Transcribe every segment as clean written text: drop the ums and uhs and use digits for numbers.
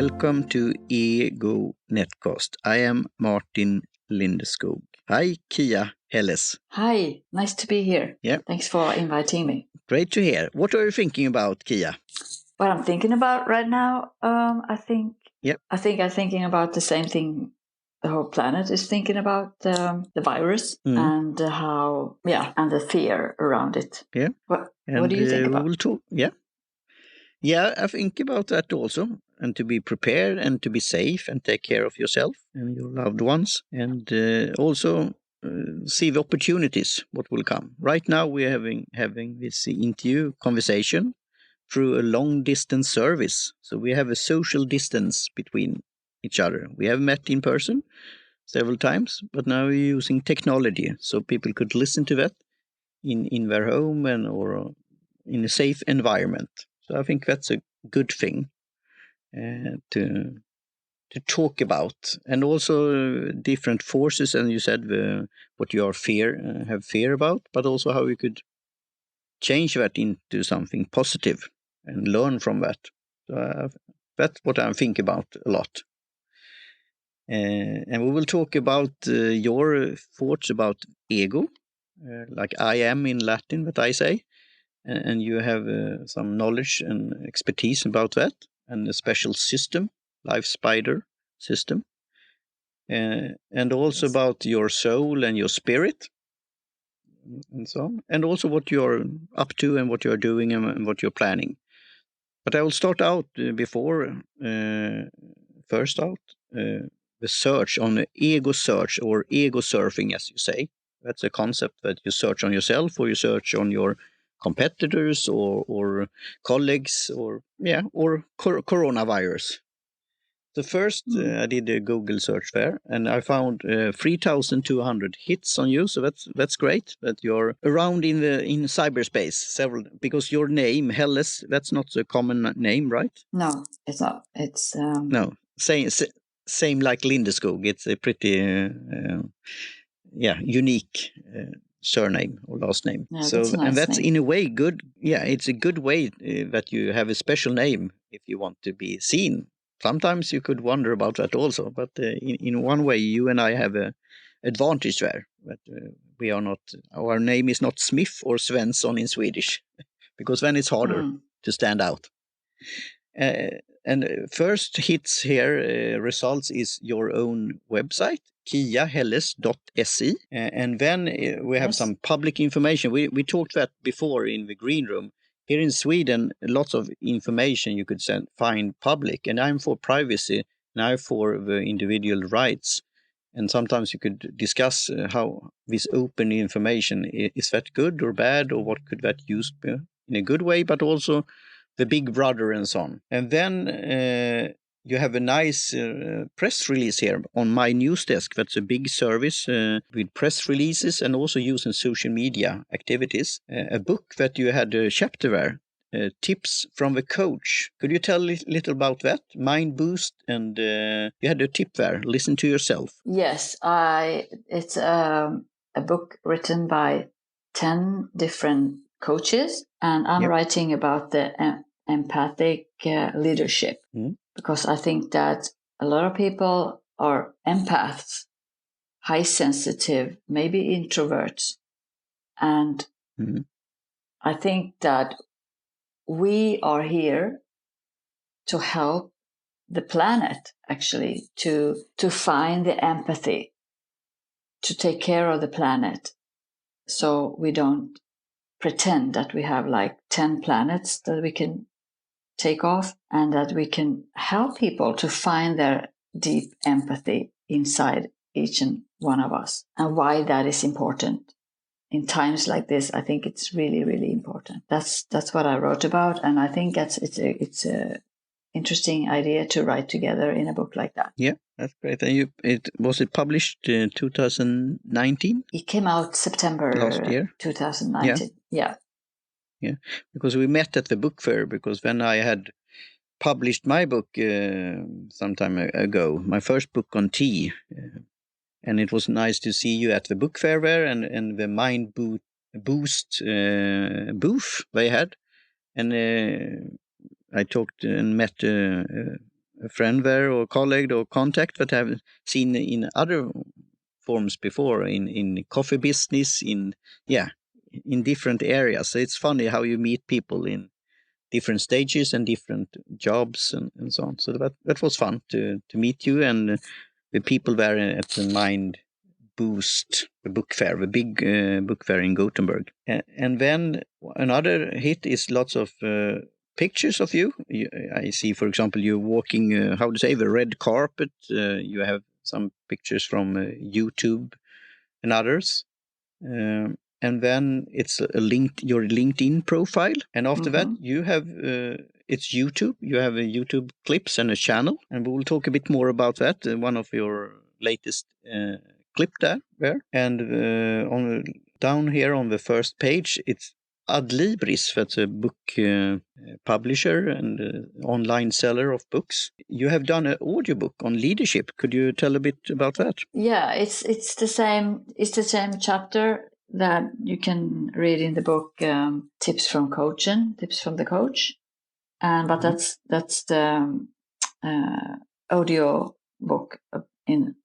Welcome to EGO NetCast. I am Martin Lindeskog. Hi, Kia Helles. Hi, nice to be here. Yeah. Thanks for inviting me. Great to hear. What are you thinking about, Kia? What I'm thinking about right now, I think I'm thinking about the same thing the whole planet is thinking about, the virus and and the fear around it. Yeah. What do you think about? We will talk. Yeah, I think about that also. And to be prepared and to be safe and take care of yourself and your loved ones. And also see the opportunities, what will come. Right now we're having this interview conversation through a long distance service. So we have a social distance between each other. We have met in person several times, but now we're using technology so people could listen to that in their home or in a safe environment. So I think that's a good thing to talk about, and also different forces. And you said what you are have fear about, but also how you could change that into something positive and learn from that. So that's what I'm thinking about a lot. And we will talk about your thoughts about ego, like I am in Latin, that I say. And you have some knowledge and expertise about that, and a special system, LifeSpider System, and also about your soul and your spirit, and so on, and also what you're up to and what you're doing and what you're planning. But I will start out the search on the ego search, or ego surfing, as you say. That's a concept that you search on yourself, or you search on your competitors or colleagues, or coronavirus. The first, I did a Google search there, and I found 3,200 hits on you. So that's great that you're around in cyberspace several, because your name Helles, that's not a common name, right? No, it's not. It's no, same like Lindeskog. It's a pretty unique surname or last name. Yeah, so that's a nice and that's name. In a way good. Yeah, it's a good way that you have a special name if you want to be seen. Sometimes you could wonder about that also, but in one way you and I have a advantage there, that we are not, our name is not Smith or Svensson in Swedish, because then it's harder to stand out. And first hits here, results is your own website, kiahelles.se. And then we have some public information. We talked that before in the green room. Here in Sweden, lots of information you could find public. And I'm for privacy, and I'm for the individual rights. And sometimes you could discuss how this open information, is that good or bad, or what could that use in a good way, but also the big brother and so on. And then you have a nice press release here on My News Desk. That's a big service with press releases and also using social media activities. A book that you had a chapter there, Tips from the Coach. Could you tell a little about that? Mind Boost, and you had a tip there, Listen to Yourself. Yes, it's a book written by 10 different coaches, and I'm writing about the empathic leadership, because I think that a lot of people are empaths, high sensitive, maybe introverts, and I think that we are here to help the planet, actually, to find the empathy, to take care of the planet, so we don't pretend that we have like 10 planets that we can take off, and that we can help people to find their deep empathy inside each and one of us, and why that is important. In times like this, I think it's really, really important. That's what I wrote about, and I think it's a interesting idea to write together in a book like that. Yeah, that's great. And was it published in 2019? It came out September last year, 2019. Yeah, because we met at the book fair, because when I had published my book some time ago, my first book on tea, and it was nice to see you at the book fair there, and the Mind Boost booth they had, and I talked and met a friend there or colleague or contact that I've seen in other forms before, in coffee business, in different areas. So it's funny how you meet people in different stages and different jobs and so on. So that was fun to meet you and the people there at the Mind Boost, the book fair, the big book fair in Gothenburg. And then another hit is lots of pictures of you. I see, for example, you walking, how to say, the red carpet. You have some pictures from YouTube and others. And then it's your LinkedIn profile. And after that, you have it's YouTube. You have a YouTube clips and a channel. And we will talk a bit more about that. One of your latest clip there. And down here on the first page, it's Adlibris, that's a book publisher and online seller of books. You have done an audiobook on leadership. Could you tell a bit about that? Yeah, it's the same. It's the same chapter that you can read in the book, tips from the coach, and but that's the audio book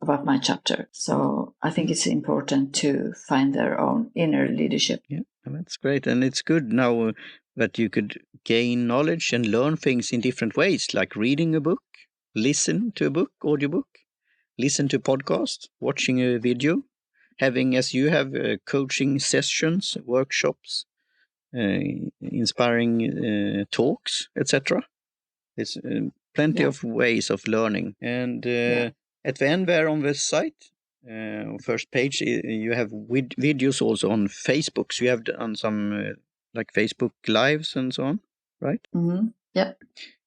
about my chapter. So I think it's important to find their own inner leadership. Yeah, that's great. And it's good now that you could gain knowledge and learn things in different ways, like reading a book, listen to a book, audiobook, listen to podcast, watching a video, having, as you have, coaching sessions, workshops, inspiring talks, etc. There's plenty of ways of learning. And at the end there on the site, first page, you have videos also on Facebook. So you have done some like Facebook lives and so on, right? Mm-hmm. Yeah.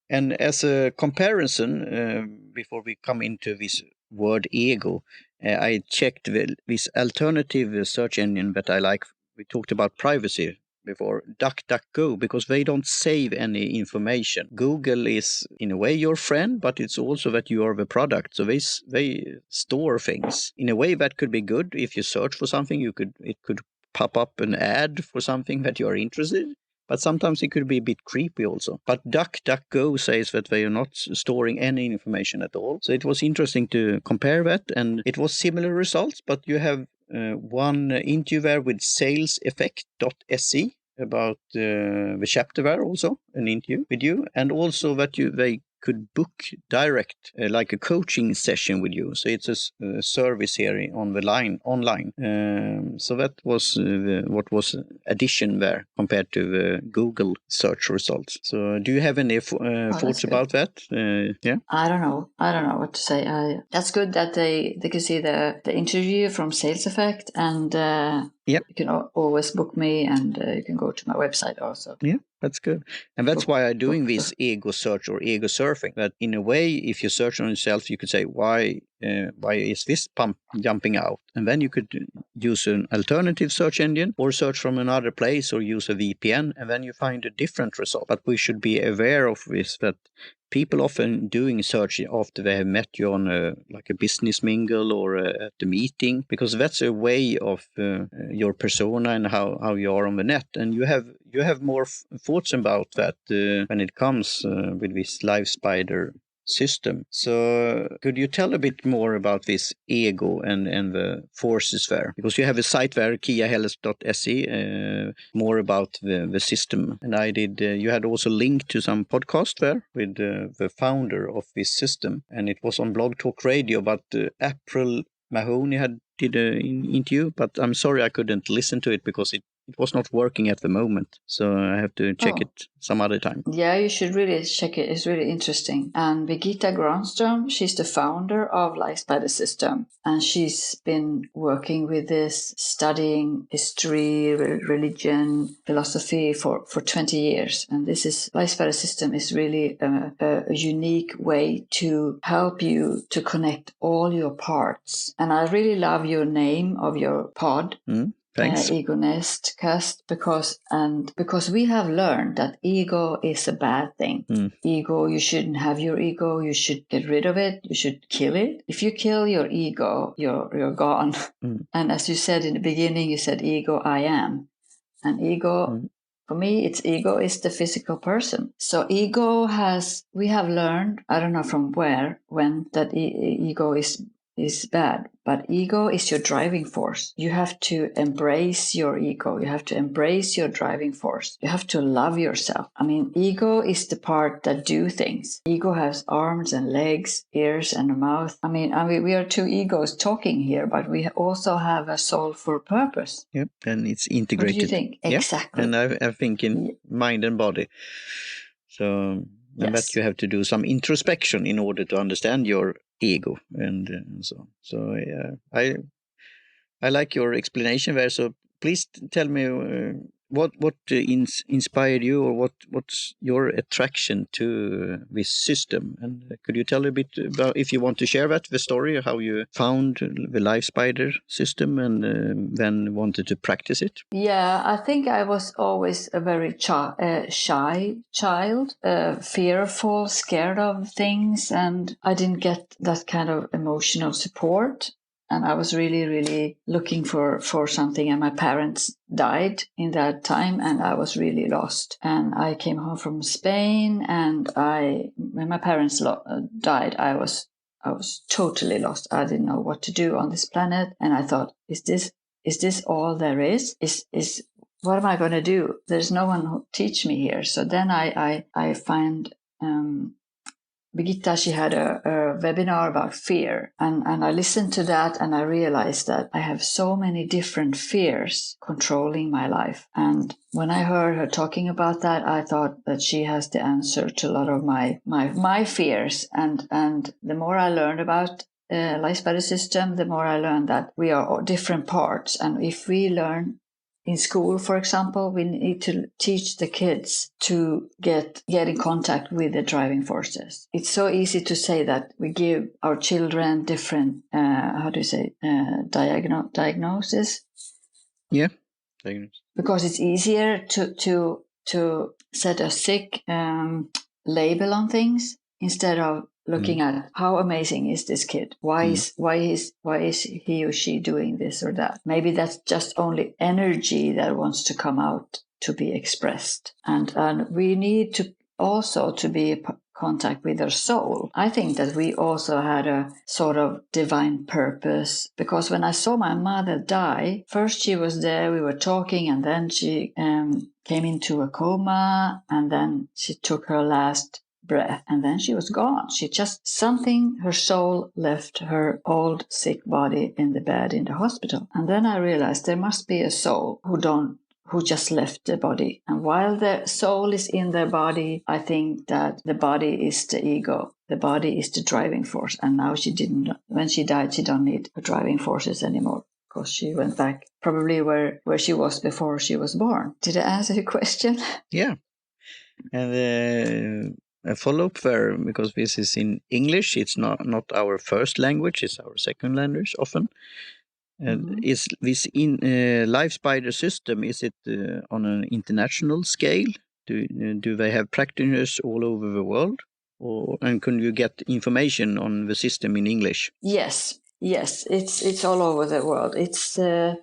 And as a comparison, before we come into this word ego, I checked this alternative search engine that I like. We talked about privacy before, DuckDuckGo, because they don't save any information. Google is in a way your friend, but it's also that you are the product. So they store things in a way that could be good. If you search for something, it could pop up an ad for something that you are interested in. But sometimes it could be a bit creepy also. But DuckDuckGo says that they are not storing any information at all. So it was interesting to compare that, and it was similar results, but you have one interview there with saleseffect.se about the chapter there also, an interview with you, and also that they could book direct, like a coaching session with you. So it's a service here on the line, online. So that was what was addition there compared to the Google search results. So do you have any thoughts about that? Yeah. I don't know what to say. That's good that they can see the interview from Sales Effect, and you can always book me, and you can go to my website also. Yeah, that's good. And that's why I'm doing this ego search or ego surfing. That in a way, if you search on yourself, you could say, why is this pump jumping out? And then you could use an alternative search engine or search from another place or use a VPN, and then you find a different result. But we should be aware of this, that people often doing search after they have met you on a business mingle or at the meeting, because that's a way of your persona and how you are on the net. And you have more thoughts about that when it comes with this LifeSpider system. So could you tell a bit more about this ego and the forces there? Because you have a site there, kiahelles.se, more about the system. And I did, you had also linked to some podcast there with the founder of this system. And it was on Blog Talk Radio, but April Mahoney did an interview, but I'm sorry I couldn't listen to it because it was not working at the moment. So I have to check it some other time. Yeah, you should really check it. It's really interesting. And Birgitta Granström, she's the founder of LifeSpider System. And she's been working with this, studying history, religion, philosophy for 20 years. And this is LifeSpider System is really a unique way to help you to connect all your parts. And I really love your name of your pod. Thanks. EGO NetCast, because we have learned that ego is a bad thing. Ego, you shouldn't have your ego. You should get rid of it. You should kill it. If you kill your ego, you're gone. And as you said in the beginning, you said ego, I am. And ego For me, it's ego is the physical person. So ego we have learned, I don't know from where, when, that ego is bad, but ego is your driving force. You have to embrace your ego. You have to embrace your driving force. You have to love yourself. I mean, ego is the part that do things. Ego has arms and legs, ears and a mouth. I mean, we are two egos talking here, but we also have a soulful purpose. Yep, and it's integrated. What do you think? Yeah. Exactly. And I think in mind and body. So, and that you have to do some introspection in order to understand your ego, and so I like your explanation there. So please tell me what inspired you, or what's your attraction to this system, and could you tell a bit about, if you want to share that, the story of how you found the LifeSpider system and then wanted to practice it? Yeah, I think I was always a very shy child, fearful, scared of things, and I didn't get that kind of emotional support. And I was really, really looking for something. And my parents died in that time, and I was really lost. And I came home from Spain, and when my parents died, I was totally lost. I didn't know what to do on this planet. And I thought, is this all there is? What am I going to do? There's no one who teach me here. So then I find Birgitta, she had a webinar about fear, and I listened to that, and I realized that I have so many different fears controlling my life. And when I heard her talking about that, I thought that she has the answer to a lot of my fears. And the more I learned about LifeSpider System, the more I learned that we are all different parts, and if we learn in school, for example, we need to teach the kids to get in contact with the driving forces. It's so easy to say that we give our children different, diagnosis? Yeah, diagnosis. Because it's easier to set a sick label on things instead of looking at how amazing is this kid? Why is he or she doing this or that? Maybe that's just only energy that wants to come out to be expressed. And we need to also to be in contact with our soul. I think that we also had a sort of divine purpose, because when I saw my mother die, first she was there, we were talking, and then she came into a coma, and then she took her last breath, and then she was gone. Her soul left her old sick body in the bed in the hospital. And then I realized there must be a soul who just left the body. And while the soul is in their body, I think that the body is the ego. The body is the driving force. And now when she died, she don't need her driving forces anymore, because she went back probably where she was before she was born. Did I answer your question? Yeah. And a follow-up there, because this is in English. It's not our first language, it's our second language often. And is this in LifeSpider System, is it on an international scale? Do they have practitioners all over the world? And can you get information on the system in English? Yes, it's all over the world. It's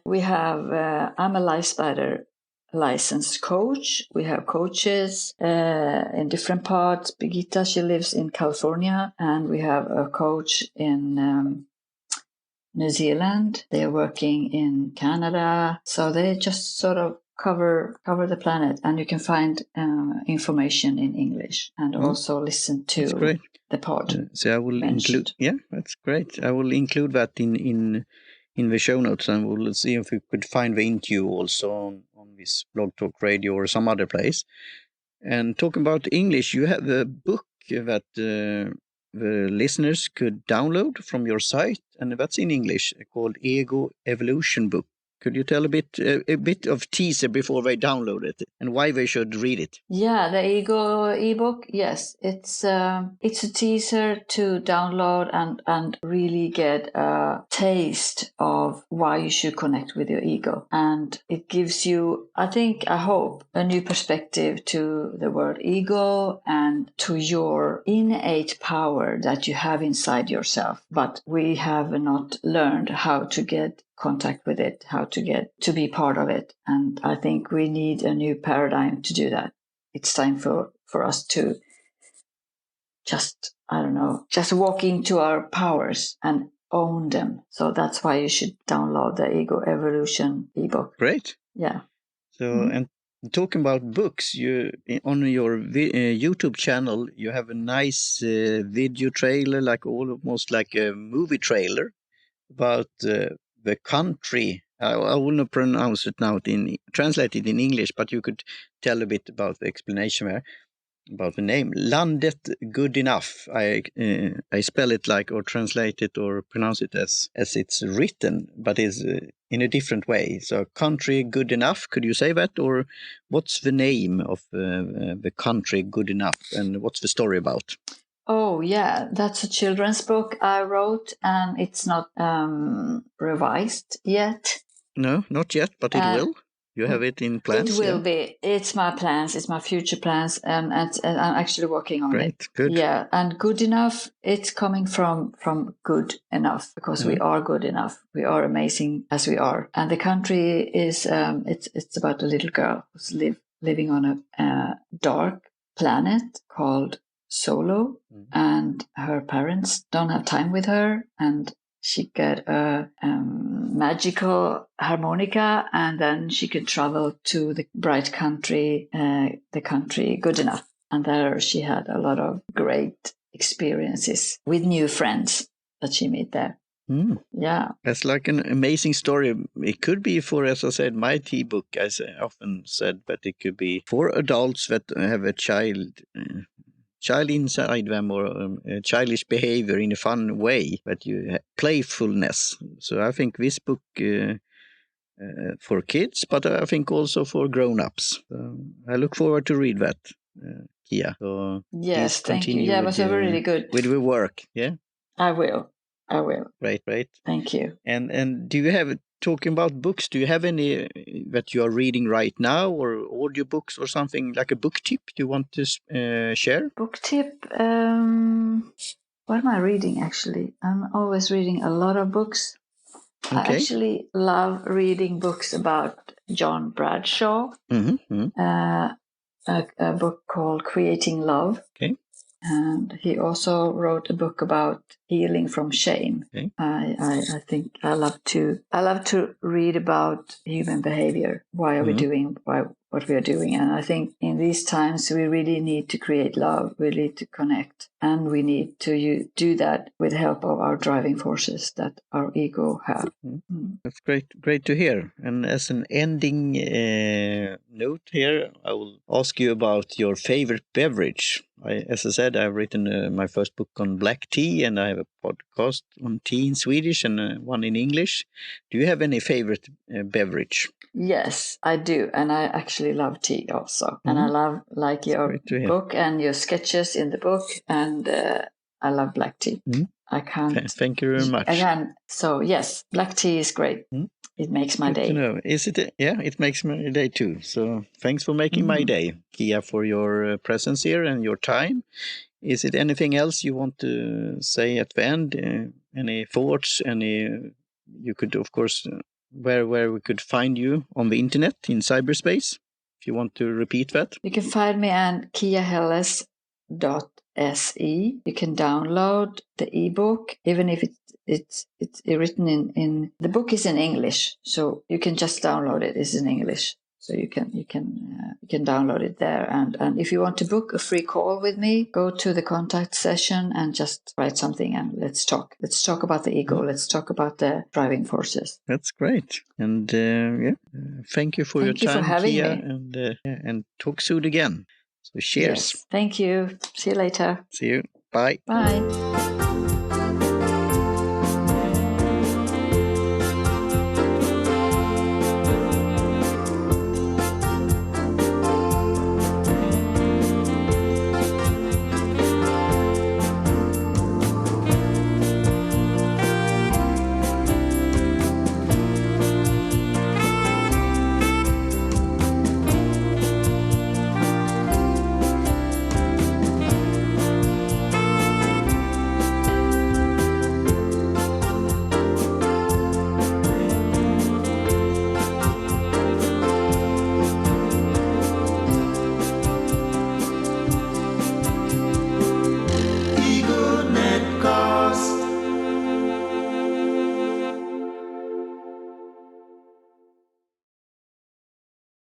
we have I'm a LifeSpider licensed coach. We have coaches in different parts. Birgitta, she lives in California, and we have a coach in New Zealand. They are working in Canada. So they just sort of cover the planet, and you can find information in English, and also listen to the pod. So I will include. Yeah, that's great. I will include that in the show notes, and we'll see if we could find the interview also on this Blog Talk Radio or some other place. And talking about English, you have a book that the listeners could download from your site, and that's in English, called EGO Evolution Book. Could you tell a bit of teaser before they download it, and why they should read it? Yeah, the Ego ebook. Yes, it's a teaser to download and really get a taste of why you should connect with your ego, and it gives you, I hope, a new perspective to the word ego and to your innate power that you have inside yourself. But we have not learned how to get contact with it, how to get to be part of it. And I think we need a new paradigm to do that. It's time for us to just walk into our powers and own them. So that's why you should download the Ego Evolution ebook. Great. Yeah. So, and talking about books, you on your YouTube channel, you have a nice video trailer, like almost like a movie trailer about the country. I will not pronounce it now, translate it in English, but you could tell a bit about the explanation there. About the name, Landet Good Enough. I spell it like, or translate it, or pronounce it as it's written, but is in a different way. So, Country Good Enough. Could you say that, or what's the name of the Country Good Enough, and what's the story about? Oh yeah, that's a children's book I wrote, and it's not revised yet. No, not yet, but it will. You have it in plans? It will be. It's my plans. It's my future plans, and I'm actually working on it. Great, good. Yeah, and good enough. It's coming from good enough, because we are good enough. We are amazing as we are. And the country is it's about a little girl who's living on a dark planet called Solo, and her parents don't have time with her, and she got a magical harmonica, and then she could travel to the bright country, the country good enough. And there she had a lot of great experiences with new friends that she met there. Yeah. That's like an amazing story. It could be for, as I said, my T-book, as I often said, but it could be for adults that have a child inside them, or childish behavior in a fun way, but you playfulness. So I think this book for kids, but I think also for grown-ups. I look forward to read that, Kia. So yes, thank you. Yeah, it was really good with the work. Yeah, I will. Great. Thank you. And do you have, talking about books, do you have any that you are reading right now, or audiobooks or something, like a book tip you want to share? Book tip? What am I reading, actually? I'm always reading a lot of books. Okay. I actually love reading books about John Bradshaw. A book called Creating Love. Okay. And he also wrote a book about healing from shame. Okay. I think I love to read about human behavior. Why are we doing what we are doing? And I think in these times we really need to create love. We need to connect, and we need to do that with the help of our driving forces that our ego have. That's great to hear. And as an ending note here, I will ask you about your favorite beverage. As I said, I've written my first book on black tea, and I have a podcast on tea in Swedish and one in English. Do you have any favorite beverage? Yes, I do. And I actually love tea also. And I love your book and your sketches in the book. And I love black tea. I can't. Thank you very much. Again, so yes, black tea is great. It makes my day. To know. Is it? Yeah, it makes my day too. So thanks for making my day, Kia, for your presence here and your time. Is it anything else you want to say at the end? Any thoughts? You could, of course, where we could find you on the internet, in cyberspace, if you want to repeat that. You can find me at kiahelles.se. You can download the ebook, even if it's written in the book is in English, so you can just download it. It's in English, so you can download it there. And if you want to book a free call with me, go to the contact session and just write something, and let's talk. Let's talk about the ego. Let's talk about the driving forces. That's great. And thank you for your time, for having Kia, me. and talk soon again. So cheers. Yes, thank you. See you later. See you. Bye. Bye.